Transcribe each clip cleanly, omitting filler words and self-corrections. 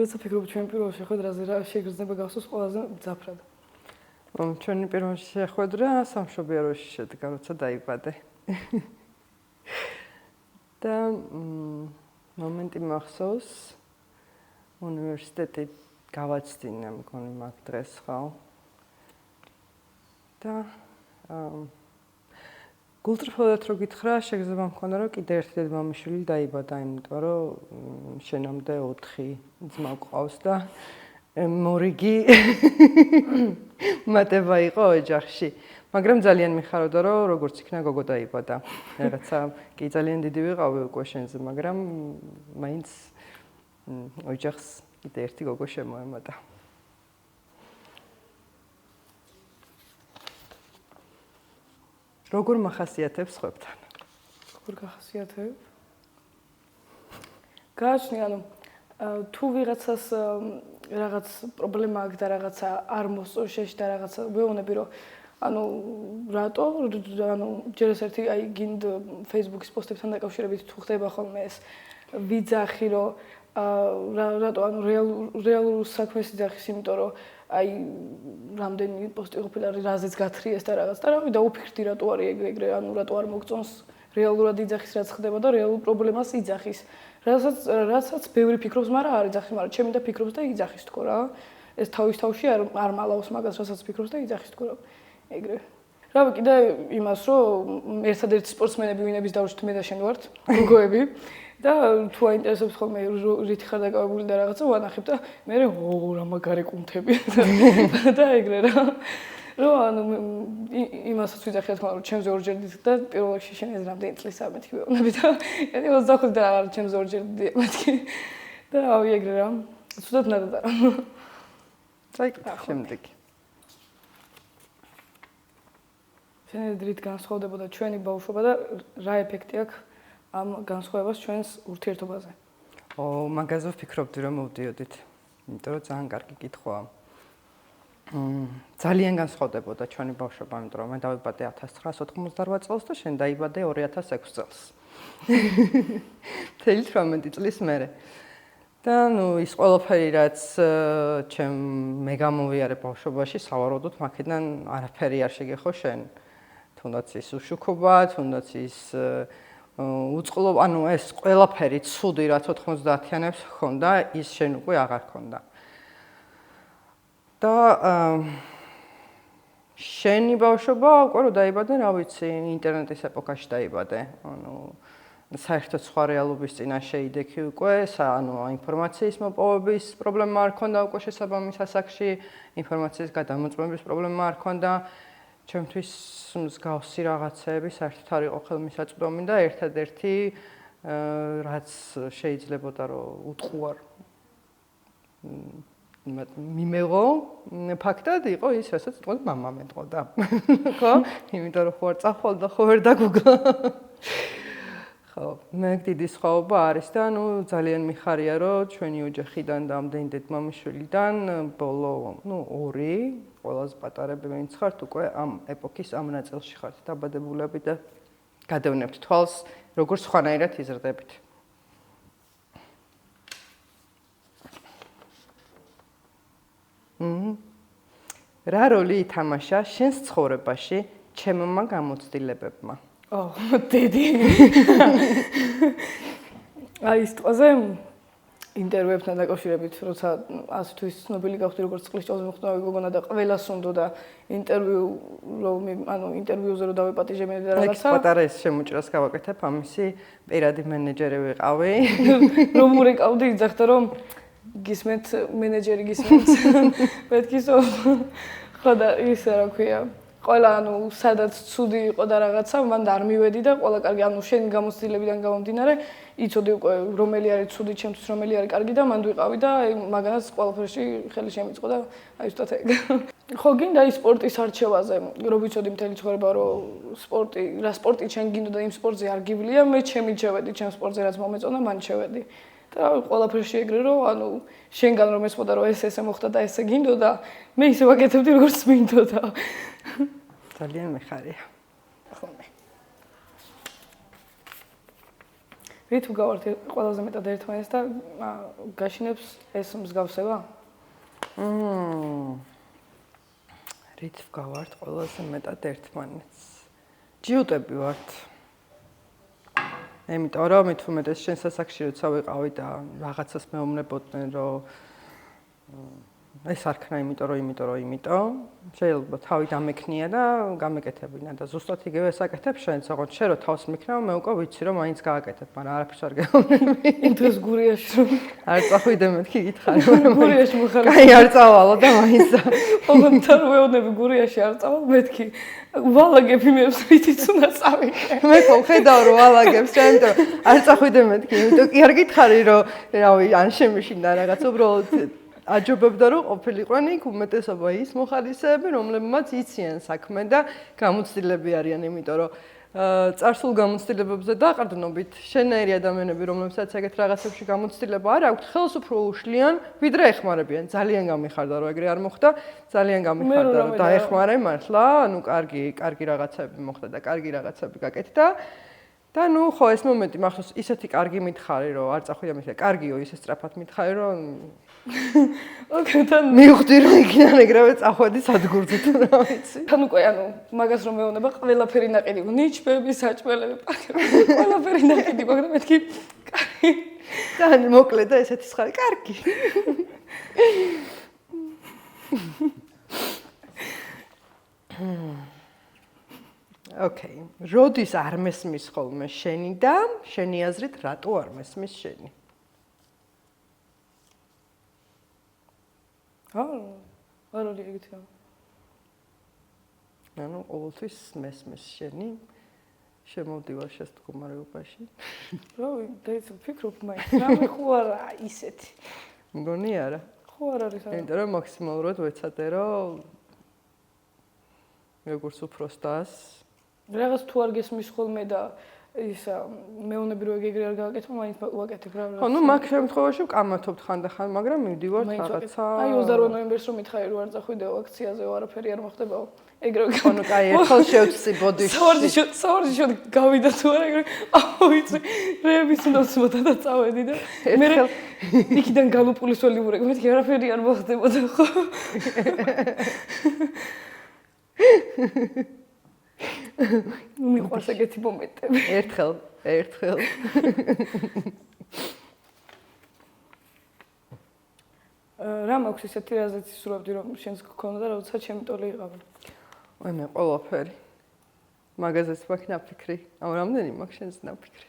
როცა ფიქრობ ჩვენ პირველ შეხვედრაზე რა შეგრძნება გახსოვს ყველაზე მძაფრად? ჩვენი პირველ შეხვედრა სამშობიაროში შედგა, როცა დაიბადე. და მომენტი მახსოვს უნივერსიტეტი გავაცდინე, მგონი მაგ დღეს ხო? და გულწრფელად რო გითხრა, შეგრძნება მქონდა, რომ კიდე ერთი დედმამიშვილი დაიბადა, იმიტომ რომ შენამდე 4 ძმა გვყავს და მორიგი მატება იყო ოჯახში. მაგრამ ძალიან მიხარობდა, რომ როგორც იქნა გოგო დაიბადა. რაღაცა კი ძალიან დიდი ვიყავი უკვე შენზე, მაგრამ მაინც ოჯახს კიდე ერთი გოგო შემოემატა. როგორ მახასიათებს ხვებთან? როგორ გახასიათებ? გააჩნი, ანუ თუ ვიღაცას რაღაც პრობლემა აქვს და რაღაცა არ მოსწონს შეში და რაღაცა ვეუბნები, რომ ანუ რატო, ანუ ჯერ ერთი აი გინდ Facebook-ის პოსტებთან დაკავშირებით თუ ხდება ხოლმე ეს ვიძახი, რომ რატო ანუ რეალურ საქმეს იძახის, იმიტომ რომ აი რამდენი პოსტი ყოფილა რაზეც გათრიეს და რაღაც და რავი დაუფიქრდი რატო არის ეგრე, ანუ რატო არ მოგწონს რეალურად იძახის რაც ხდება და რეალურ პრობლემას იძახის. რასაც ბევრი ფიქრობს, მაგრამ არ იძახის, მაგრამ ჩემი და ფიქრობს და იძახის თქო რა. ეს თავში არ მალავს მაგას, რასაც ფიქრობს და იძახის თქო რა. ეგრე. რავი კიდე იმას, რომ ერთადერთი სპორტსმენები ვინების დავრჩით მე და შენ ვართ, გოგოები. და თუ აინტერესებს ხოლმე რითი ხარ დაკავებული და რაღაცა ვანახებ და მე რა მაგარი კუნთები და ეგრე რა. რომ ანუ იმასაც ვიძახი თქმა რომ ჩემზე ორჯერ დიდ და პირველ რიგში შენ ეს რამდენი წლისა მეთქი ვეუბნები და يعني 25 და აღარ ჩემზე ორჯერ დიდი მეთქი და რავი ეგრე რა. ცუდად ნადადა. წაიკითხე შემდეგი. შენედრით განსხვავდებოდა ჩვენი ბავშვობა და რა ეფექტი აქვს ამ განსხვავებას ჩვენს ურთიერთობაზე? მაგაზე ვფიქრობდი რომ მოვდიოდით. იმიტომ რომ ძალიან კარგი კითხვაა. ძალიან განსხვავდებოდა ჩვენი ბავშვობა, იმიტომ რომ მე დავიბადე 1998 წელს და შენ დაიბადე 2006 წელს. 18 წლის მერე. და ის ყველაფერი რაც მე გამოვიარე ბავშვობაში, სავარაუდოდ მაქედან არაფერი არ შეგეხო შენ. თუნდაც ის უშუქობა, თუნდაც ის უწყლო, ანუ ეს ყველაფერი ცუდი რაც 90-იანებს ჰქონდა, ის შენ უკვე აღარ ჰქონდა. და შენი ბავშვობა უკვე რო დაიბადე, რა ვიცი, ინტერნეტის ეპოქაში დაიბადე. ანუ საერთოდ სხვა რეალობის წინაშე იდექი უკვე, ანუ ინფორმაციის მოპოვების პრობლემა არ ჰქონდა უკვე შესაბამის ასაკში, ინფორმაციის გადამოწმების პრობლემა არ ჰქონდა. ჩემთვის მსგავსი რაღაცეები საერთოდ არ იყო ხელმისაწვდომი და ერთადერთი რაც შეიძლებოდა რომ უტყუარ მიმეღო ფაქტად იყო ის, რასაც თქოს მამა მეტყოდა. ხო? იმიტომ რომ ხო არ წახვალ და ხო ვერ დაგუგა. ხო, მე დიდი სხვაობა არის და ძალიან მიხარია რომ ჩვენი ოჯახიდან და ამდენი დედმამიშვილიდან ბოლო 2 ყველაზე პატარები ვინც ხართ უკვე ამ ეპოქის ამ ნაწილში ხართ დაბადებულები და გადავნებთ თვალს როგორ სხვანაირად იზრდებით. რა როლი ითამაშა შენს ცხოვრებაში ჩემმა გამოცდილებებმა? დედი. აი ის ტყაზე ინტერვიუებთან დაკავშირებით, როცა ასე თუ ის ცნობილი გავხდი როგორც წყლის ჭაუზე მოხდავი გოგონა და ყველას უნდოდა ინტერვიუზე რომ დავეპატიჟე მე და რაღაცა. პატარა ეს შემოჭრას გავაკეთებ, ამისი პირადი მენეჯერი ვიყავი. რომ ურეკავდი, იძახდა რომ გისმენთ მენეჯერი გისმენთ. მეთქისო ხო და ისე რა ქვია. ყველა სადაც ცუდი იყო და რაღაცა, მან არ მივედი და ყველა კარგი, შენი გამოცდილებიდან გამომდინარე, იცოდი უკვე რომელი არის ცუდი, ჩემთვის რომელი არის კარგი და მანდ ვიყავი და მაგანაც ყველაფერში ხელი შემიწყო და აი ზუსტად ეგ. ხო, გინდა ის სპორტის არჩევაზე, რომ ვიცოდი მთელი ცხოვრება, რომ რა სპორტი ჩემ გინდა და იმ სპორტზე არ გივლია, მე ჩემი შევედი, ჩემ სპორტზე რაც მომეწონა, მან შევედი. და ყველაფერში ეგრე რომ შენგან რომ ესმოდა რომ ესე მოხდა და ესე გინდოდა, მე ისე ვაკეთებდი როგორც მინდოდა. ძალიან მიხარია. ხოლმე. რით ვგავართ ყველაზე მეტად ერთმანეთს და გაშინებს ეს მსგავსება? რით ვგავართ ყველაზე მეტად ერთმანეთს? ჯიუტები ვართ. იმიტომ რომ მით უმეტეს შენ სასახში როცა ვიყავი და რაღაცას მეუბნებოდნენ რომ ეს არ ქნა იმიტომ შეიძლება თავი დამექნია და გამეკეთებინა და ზუსტად იგივე საკეთებ შენც ოღონდ შენ რო თავს მიქნავ მე უკვე ვიცი რომ მაინც გააკეთებ მაგრამ არაფერს არ გეუბნები იმ დროს გურიაში რომ არ წახვიდე მეთქი გითხარი გურიაში მოხალისე კაი არ წავალო და მაინც ოღონდ არ ვეუბნები გურიაში არ წავალ მეთქი ვალაგებ იმებს რითიც უნდა წავიდე მე ხედავ რომ ვალაგებს ჩემთან არ წახვიდე მეთქი იმიტომ კი არ გითხარი რომ რავი ან შემიშინდა რაღაც უბრალოდ აჯობებდა რომ ყოფილიყვნენ იქ უმეტესობა ის მოხალისეები რომლებმაც იციან საქმე და გამოცდილები არიან იმიტომ რომ წარსულ გამოცდილებებზე დაყრდნობით შენაირი ადამიანები რომლებსაც ეგეთ რაღაცებში გამოცდილება არ აქვთ ხელს უფრო უშლიან ვიდრე ეხმარებიან ძალიან გამიხარდა რომ ეგრე არ მოხდა ძალიან გამიხარდა რომ დაეხმარე მართლა ანუ კარგი რაღაცები მოხდა და კარგი რაღაცები გაკეთდა და ნუ ხო ეს მომენტი მახსოვს ისეთი კარგი მითხარი რომ არ წახვიდა მითხარი კარგიო ისე სწრაფად მითხარი რომ ოკეი თან მივხვდი რომ იქიდან ეგრევე წახვედი სადგურზე თუ რა ვიცი თან უკვე ანუ მაგას რომ მეუბნება ყველაფერი ნაყიდი ნიჩბები საჭმელები ყველაფერი ნაყიდი მაგრამ მეთქი კარგი თან მოკლე და ესეთი ხარი კარგი ოკეი როდის არ მესმის ხოლმე შენი და შენი აზრით რატო არ მესმის შენი არ არის ეგეთი რა. ანუ ყოველთვის მესმის შენი შემოვდივარ შესდგომარეობაში. რავი, დაიწყე ვფიქრობ მაინც. რამე ხო არა ისეთი. მგონი არა. ხო არ არის არა. იმიტომ რომ მაქსიმალურად ვეცადე რომ როგორც უფროსდას რაღაც თუ არ გესმის ხოლმე და ის მეუბნები რომ ეგრე არ გააკეთო, მაინც ვაკეთებ რა. ხო, ნუ მაგ შემთხვევაში ვკამათობთ ხანდახან, მაგრამ მივდივართ რაღაცა. აი 22 ნოემბერს რომ მითხარი რომ არ წახვიდეო აქციაზე, არაფერი არ მოხდებაო. ეგრევე. ხო, ნუ კაი, ერთხელ შევწი ბოდიში. სავარჯიშოდ გავიდა თუ არა ეგრე. აუიცი, რეების უნდა ვსმოდა და წავედი და მე იქიდან გალუპულის ველი ვურეკ, მეთქი არაფერი არ მოხდებოდა ხო. მიყვარს ეგეთი მომენტები. ერთხელ. რა მაქვს ისეთი რაზეც ისურვებდი რომ შენს გქონდა და როცა ჩემი ტოლი იყავი. ой, მე ყველაფერი. მაგაზეც მაქვს ნაფიქრი. აუ, რამდენი მაქვს შენს ნაფიქრი.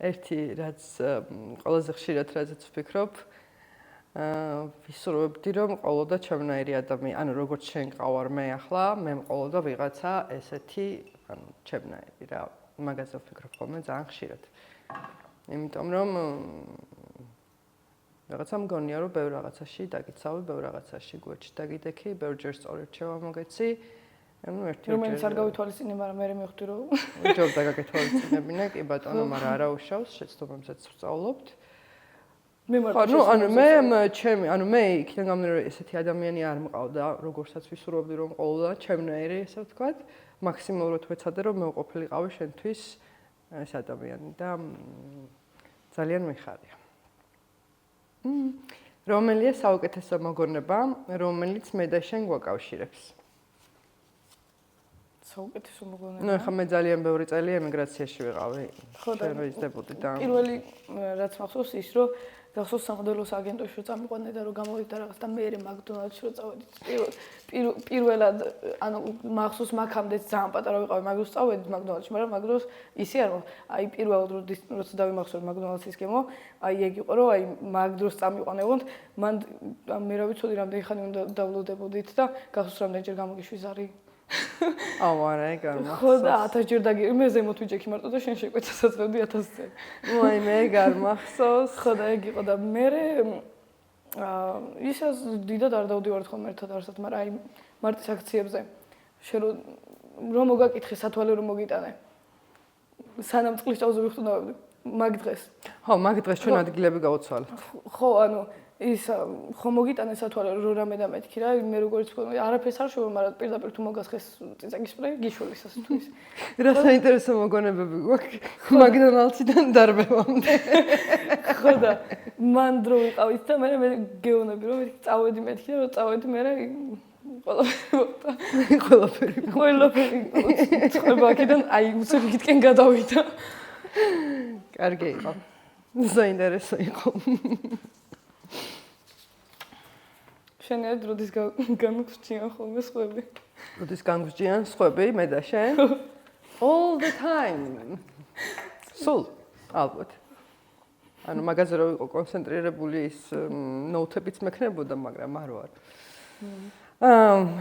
ერთი რაც ყველაზე ხშირად რაზეც ვფიქრობ, ვისურვებდი რომ ყოლოდა ჩემნაირი ადამიანი, ანუ როგორც შენ ყავარ მე ახლა, მე მყოლოდა ვიღაცა ესეთი, ანუ ჩემნაირი რა. მაგაზე ვფიქრობ ხოლმე ძალიან ხშირად. იმიტომ რომ რაღაცა მგონია რომ ბევრ რაღაცაში დაგიცავი, ბევრ რაღაცაში გვერდში დაგიდექი, ბევრჯერ სწორი რჩევა მოგეცი. ანუ ერთი რომელიც არ გავითვალისწინე, მაგრამ მე მივხვდი რომ ჯობდა გაკეთვალისწინებინა, კი ბატონო, მაგრამ არა უშავს, შეცდომებსაც ვსწავლობთ. მე მარტო მე იქიდან გამომდინარე ესეთი ადამიანი არ მყავდა, როგორცაც ვისურვებდი რომ ყოლოდა ჩემნაირი, ესე ვთქვათ, მაქსიმალურად ვეცადე რომ მე ვყოფილიყავი შენთვის ეს ადამიანი და ძალიან მიხარია. რომელია საუკეთესო მოგონება, რომელიც მე და შენ გვაკავშირებს? საუკეთესო მოგონება. ნუ ხა მე ძალიან ბევრი წელი ემიგრაციაში ვიყავი. ხო და ვიზდებოდი და პირველი რაც მახსოვს ის რომ გახსოვს სამხედროს აგენტოში რომ წამიყვანე და რომ გამოვიდა რაღაც და მე მაკდონალდში რომ წავედით. პირველად ანუ მახსოვს მაგამდეც ძალიან პატარა ვიყავი, მაგდროს წავედით მაკდონალდში, მაგრამ მაგდროს ისე არ აი პირველად როცა დავიმახსოვრე მაკდონალდსის გემო, აი ეგ იყო რომ აი მაგდროს წამიყვანებოდ, მან მე რა ვიცოდი რამდენი ხანი უნდა დავლოდებოდით და გახსოვს რამდენჯერ გამოგიშვი ზარი. აუ არა ეგ არ მახსოვს. ხო და 1000 ჯერ დაგირი მე ზემოთ ვიჯექი მარტო და შენ შეკვეცა საწევდი 1000 წელი. ვაი მე ეგ არ მახსოვს. ხო და ეგ იყო და მე ისას დიდად არ დავდივართ ხოლმე ერთად არსად, მაგრამ აი მარტის აქციებზე შენ რომ მოგაკითხე სათვალე რომ მოგიტანე. სანამ წყლის ჭაუზე ვიხტუნავდი მაგ დღეს. ხო, მაგ დღეს ჩვენ ადგილები გავუცვალეთ. ხო, ანუ ის ხომ მოგიტანე სათვალე რო რამე და მეთქი რა მე როგორც ვქონე არაფერს არ შვება მაგრამ პირდაპირ თუ მოგასხეს წიწაკის სპრეი გიშველის ასე თუ ის რა საინტერესო მოგონებები გვაქვს მაგდონალდსიდან დარბევამდე ხო და მან დრო ვიყავით და მე გეუბნები რომ წავედი მეთქი და რომ წავედი მე ყველაფერი ხება აქედან აი უცებითკენ გადავიდა კარგი იყო საინტერესო იყო შენია დროდის განგვჭიან ხოლმე სხვები. როდის განგვჭიან სხვები, მე და შენ? All the time. სულ ალბათ. ანუ მაგაზე რო ვიყო კონცენტრირებული ის ნოუთებიც მექნებოდა, მაგრამ არ ვარ.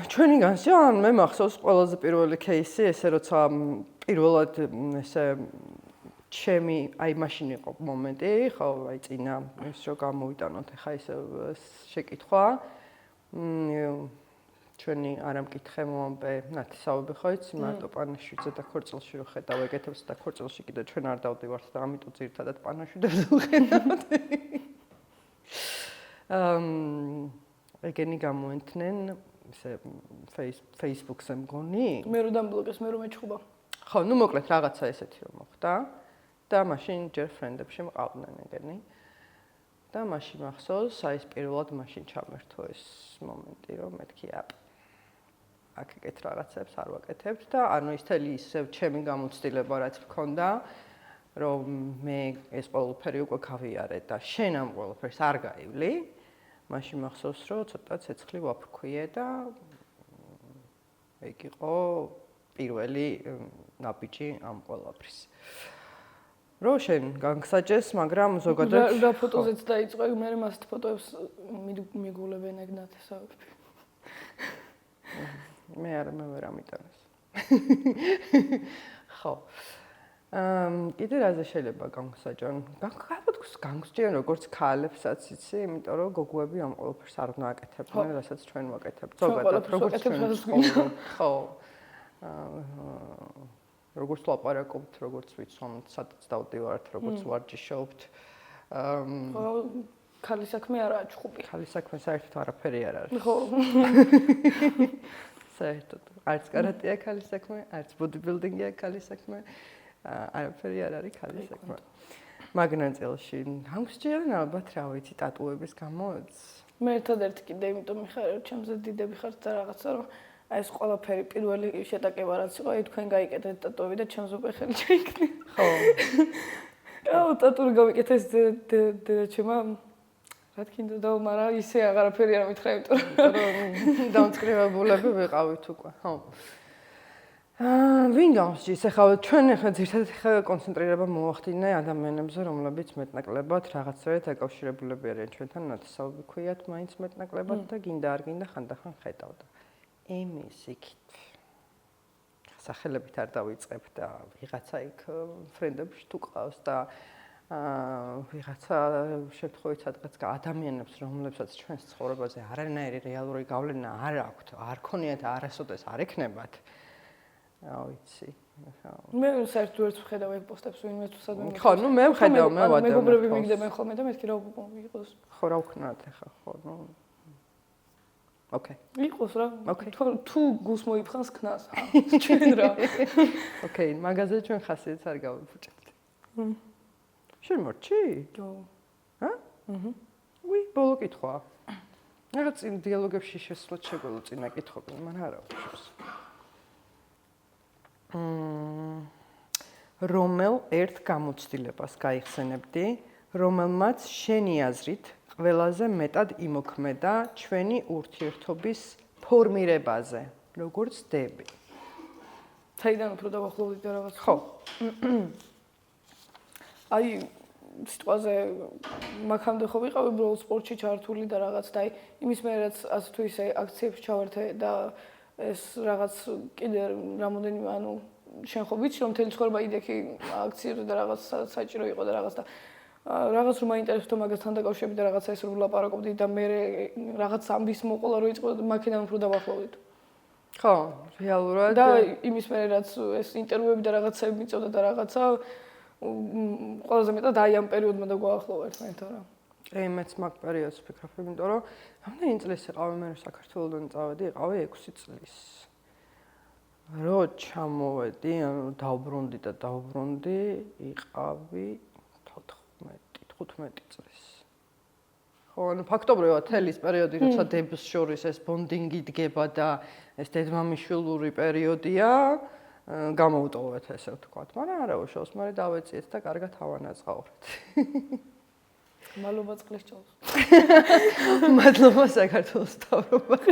ჩვენი განსჯა, მე მახსოვს ყველაზე პირველი кейსი, ესე როცა პირველად ესე ჩემი აი მაშინ იყო მომენტი, ხო, აი წინა ის რო გამოვიტანოთ, ხა ისე შეკითხვა. ჩვენი არ ამკითხე მომბე ნათესავები ხო იცი მარტო პანაშვიდზე და ქორწილში რო ხედავ ეგეთებს და ქორწილში კიდე ჩვენ არ დავდივართ და ამიტომ ძირთადად პანაშვიდებს ვხედავთ. ეგენი გამოენთნენ ისე Facebook-ზე მგონი. მე რო დამბლოკეს, მე რო მეჩხუბა. ხო, ნუ მოკლედ რაღაცა ესეთი რომ მოხდა და მაშინ ჯერ ფრენდებში მყავდნენ ეგენი. და მაშინ მახსოვს, აი ეს პირველად მაშინ ჩამერთო ეს მომენტი, რომ მეთქი აქ ეგეთ რაღაცებს არ ვაკეთებთ და ანუ ის თელი ისევ ჩემი გამოცდილება რაც მქონდა, რომ მე ეს ყველაფერი უკვე გავიარე და შენ ამ ყველაფერს არ გაივლი, მაშინ მახსოვს, რომ ცოტა ცეცხლი ვაფრქვიე და ეგ იყო პირველი ნაბიჯი ამ ყველაფრის. რო შენ განგსაჯეს, მაგრამ ზოგადად რა ფოტოზეც დაიწყო, მე მასეთ ფოტოებს მიგულებენ ეგ ნათესავები. მე ვერ ამიტანეს. ხო. კიდე რაზე შეიძლება განგსაჯონ? განგსჯიან როგორც ქალებსაც იცი, იმიტომ რომ გოგოები ამ ყველაფერს არ უნდა აკეთებდნენ, რასაც ჩვენ ვაკეთებთ. ზოგადად როგორც ჩვენ ხო. როგორც ლაპარაკობთ, როგორც ვიცნობთ, სადაც დავდივართ, როგორც ვარჯიშობთ. ქალის საქმე არაა ჩხუბი. ქალის საქმე საერთოდ არაფერი არ არის. ხო. საერთოდ არც კარატეა ქალის საქმე, არც ბოდიბილდინგია ქალის საქმე. არაფერი არ არის ქალის საქმე. მაგნაწილში გამსჯიან ალბათ რა ვიცი ტატუების გამოც. მე ერთადერთი კიდე იმიტომ მიხარ, რომ ჩემზე დიდები ხართ და რაღაცა რომ აი ეს ყველაფერი პირველი შეტაკება რაც იყო, აი თქვენ გაიკეთეთ ტატუები და ჩემს უკვე ხელი ჩაიქნი. ხო. აუ ტატუი გავიკეთეს დედაჩემა რა თქინდა და მაგრამ ისე აღარაფერი არ მითხრა, იმიტომ რომ დამწკრივებულები ვიყავით უკვე. ხო. ვინ გამსჯის? ახლა ჩვენ ახლა ძირითადად კონცენტრირება მოვახდინე ადამიანებზე, რომლებიც მეტნაკლებად რაღაცებით დაკავშირებულები არიან ჩვენთან, ნათესავები ქვიათ მაინც მეტნაკლებად და გინდა არ გინდა ხანდახან ხედავდა. იმის იქით სახელებით არ დავიწყებ და ვიღაცა იქ ფრენდებში თუ ყავს და ვიღაცა შემთხვევით სადღაც ადამიანებს რომლებსაც ჩვენს ცხოვრებაზე არანაირი რეალური გავლენა არ აქვთ, არ ქონიათ არასოდეს არ ექნებათ. რა ვიცი. მე საერთოდ ვერც ვხედავ ეგ პოსტებს ვინმე თუ სადმე. ხო, ნუ მე ვხედავ, მე ვადებ. მეგობრები მიგდებენ ხოლმე და მეთქი რა იყოს. ხო, რა ვქნათ ახლა, ხო, ნუ ოკეი. იყოს რა. თუ გულს მოიფხანს ქნას. ჩვენ რა. ოკეი, მაგაზე ჩვენ ხასიათს არ გავიფუჭებთ. შენ მორჩი? ჯო. ჰა? ვი, ბოლო კითხვა. რაღაც წინ დიალოგებში შესვლა შეგვეძლო წინა კითხვები, მაგრამ არა უშავს. რომელ ერთ გამოცდილებას გაიხსენებდი, რომელმაც შენი აზრით ყველაზე მეტად იმოქმედა ჩვენი ურთიერთობის ფორმირებაზე, როგორც დები. საიდან უფრო დავახლოვდით და რაღაც. ხო. აი სიტყვაზე მაგამდე ხო ვიყავი უბრალოდ სპორტში ჩართული და რაღაც და აი იმის მე რაც ასე თუ ისე აქციებში ჩავერთე და ეს რაღაც კიდე რამოდენიმე ანუ შენ ხო ვიცი რომ მთელი ცხოვრება იდექი აქციებზე და რაღაც საჭირო იყო და რაღაც და რაღაც რომ მაინტერესებდა მაგასთან დაკავშირებით და რაღაცა ეს რომ ვლაპარაკობდი და მე რაღაც ამბის მოყოლა რო იწყო მაქედან უფრო დავახლოვდით. ხო, რეალურად და იმის მე რაც ეს ინტერვიუები და რაღაცები მიწოდა და რაღაცა ყველაზე მეტად აი ამ პერიოდმა და გვაახლოვა ერთმანეთთან რა. მეც მაგ პერიოდს ვფიქრობ, იმიტომ რომ რამდენი წლის იყავი მე საქართველოსდან წავედი, იყავი 6 წლის. რო ჩამოვედი, ანუ დავბრუნდი და დავბრუნდი, იყავი 14-15 წლის. ხო, ანუ ფაქტობრივად თელის პერიოდი, როცა დებს შორის ეს ბონდინგი დგება და ეს დედმამიშვილური პერიოდია, გამოუტოვეთ ესე ვთქვათ, მაგრამ არა უშავს, მე დავეციეთ და კარგად ავანაწყავრეთ. მადლობა წყლის ჭამს. მადლობა საქართველოს მთავრობამ.